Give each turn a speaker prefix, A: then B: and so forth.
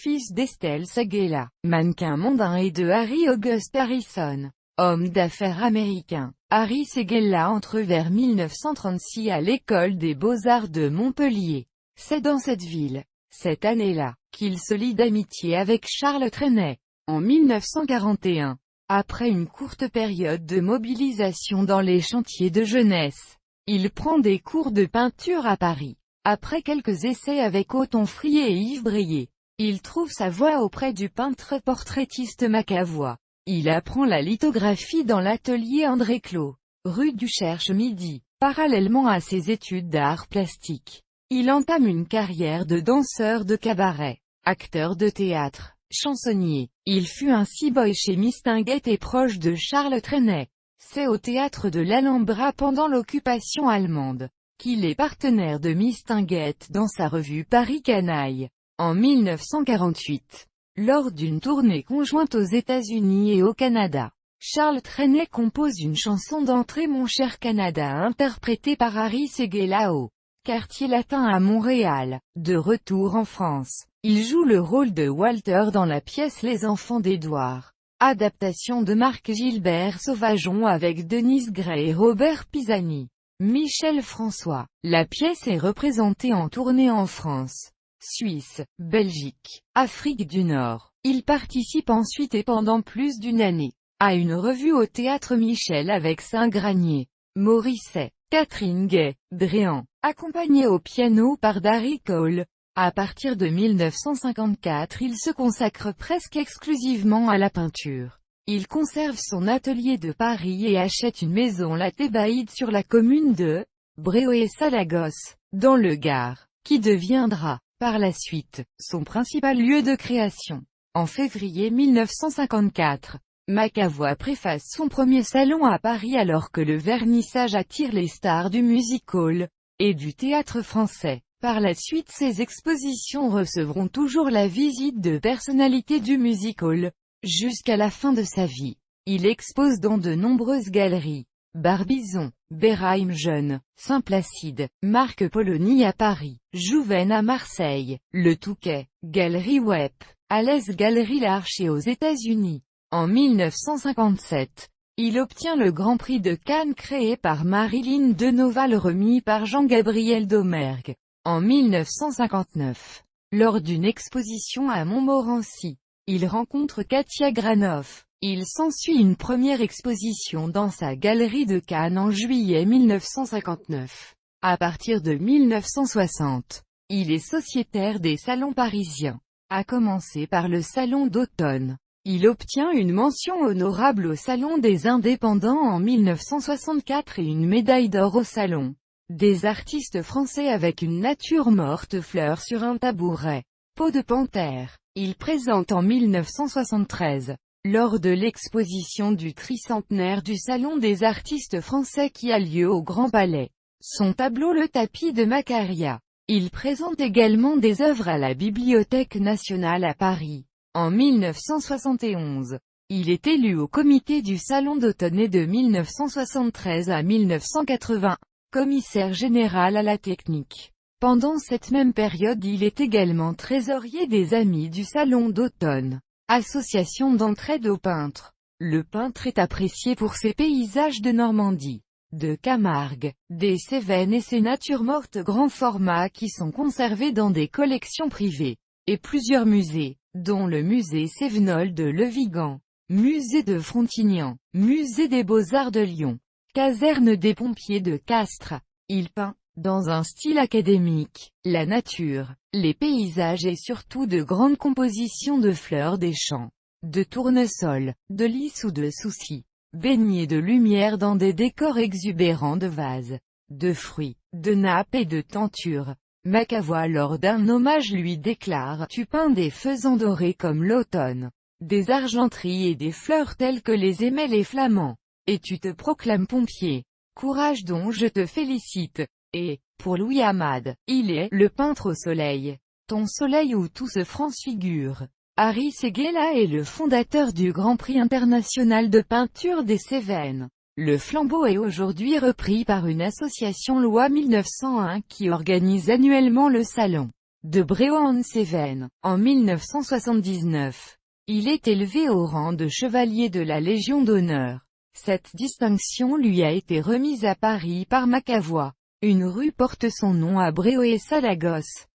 A: fils d'Estelle Seguela, mannequin mondain, et de Harry August Harrison, homme d'affaires américain. Harry Seguela entre vers 1936 à l'école des Beaux-Arts de Montpellier. C'est dans cette ville, cette année-là, qu'il se lie d'amitié avec Charles Trenet. En 1941, après une courte période de mobilisation dans les chantiers de jeunesse, il prend des cours de peinture à Paris. Après quelques essais avec Othon Frié et Yves Brier, il trouve sa voie auprès du peintre portraitiste Macavoy. Il apprend la lithographie dans l'atelier André Clos, rue du Cherche-Midi. Parallèlement à ses études d'art plastique, il entame une carrière de danseur de cabaret, acteur de théâtre, chansonnier. Il fut ainsi boy chez Mistinguett et proche de Charles Trenet. C'est au théâtre de l'Alhambra pendant l'occupation allemande qu'il est partenaire de Mistinguett dans sa revue Paris Canaille. En 1948, lors d'une tournée conjointe aux États-Unis et au Canada, Charles Trenet compose une chanson d'entrée Mon cher Canada interprétée par Harry Seguela au Quartier Latin à Montréal. De retour en France, il joue le rôle de Walter dans la pièce Les Enfants d'Édouard, adaptation de Marc Gilbert Sauvageon avec Denise Gray et Robert Pisani. Michel François. La pièce est représentée en tournée en France, Suisse, Belgique, Afrique du Nord. Il participe ensuite et pendant plus d'une année à une revue au Théâtre Michel avec Saint-Granier, Morisset, Catherine Gay, Dréan, accompagné au piano par Darry Cole. À partir de 1954, il se consacre presque exclusivement à la peinture. Il conserve son atelier de Paris et achète une maison La Thébaïde sur la commune de Bréau-et-Salagos, dans le Gard, qui deviendra, par la suite, son principal lieu de création. En février 1954, Macavoy préface son premier salon à Paris alors que le vernissage attire les stars du music-hall et du théâtre français. Par la suite, ces expositions recevront toujours la visite de personnalités du music-hall. Jusqu'à la fin de sa vie, il expose dans de nombreuses galeries. Barbizon, Beraim Jeune, Saint-Placide, Marc Polony à Paris, Jouven à Marseille, Le Touquet, Galerie Webb, Alès Galerie L'Arche et aux États-Unis. En 1957, il obtient le Grand Prix de Cannes créé par Marilyn Denoval remis par Jean-Gabriel Domergue. En 1959, lors d'une exposition à Montmorency, il rencontre Katia Granoff. Il s'ensuit une première exposition dans sa galerie de Cannes en juillet 1959. À partir de 1960, il est sociétaire des salons parisiens, à commencer par le Salon d'automne. Il obtient une mention honorable au Salon des indépendants en 1964 et une médaille d'or au Salon des artistes français avec une nature morte fleur sur un tabouret. Peau de panthère. Il présente en 1973, lors de l'exposition du tricentenaire du Salon des artistes français qui a lieu au Grand Palais, son tableau Le Tapis de Macaria. Il présente également des œuvres à la Bibliothèque nationale à Paris. En 1971, il est élu au comité du Salon d'automne de 1973 à 1980, commissaire général à la technique. Pendant cette même période, il est également trésorier des Amis du Salon d'automne, association d'entraide aux peintres. Le peintre est apprécié pour ses paysages de Normandie, de Camargue, des Cévennes et ses natures mortes grand format qui sont conservées dans des collections privées, et plusieurs musées, dont le musée Cévenol de Le Vigan, musée de Frontignan, musée des Beaux-Arts de Lyon, caserne des pompiers de Castres. Il peint, dans un style académique, la nature, les paysages et surtout de grandes compositions de fleurs des champs, de tournesols, de lys ou de soucis, baignés de lumière dans des décors exubérants de vases, de fruits, de nappes et de tentures. Macavoy lors d'un hommage lui déclare « Tu peins des faisans dorés comme l'automne, des argenteries et des fleurs telles que les aimaient les Flamands, et tu te proclames pompier. Courage dont je te félicite. » Et, pour Louis Amade, il est « le peintre au soleil, ton soleil où tout se transfigure ». Harry Seguela est le fondateur du Grand Prix international de peinture des Cévennes. Le flambeau est aujourd'hui repris par une association Loi 1901 qui organise annuellement le salon. de Bréau-en-Cévennes, en 1979. Il est élevé au rang de chevalier de la Légion d'honneur. Cette distinction lui a été remise à Paris par Macavois. Une rue porte son nom à Bréau et Salagosse.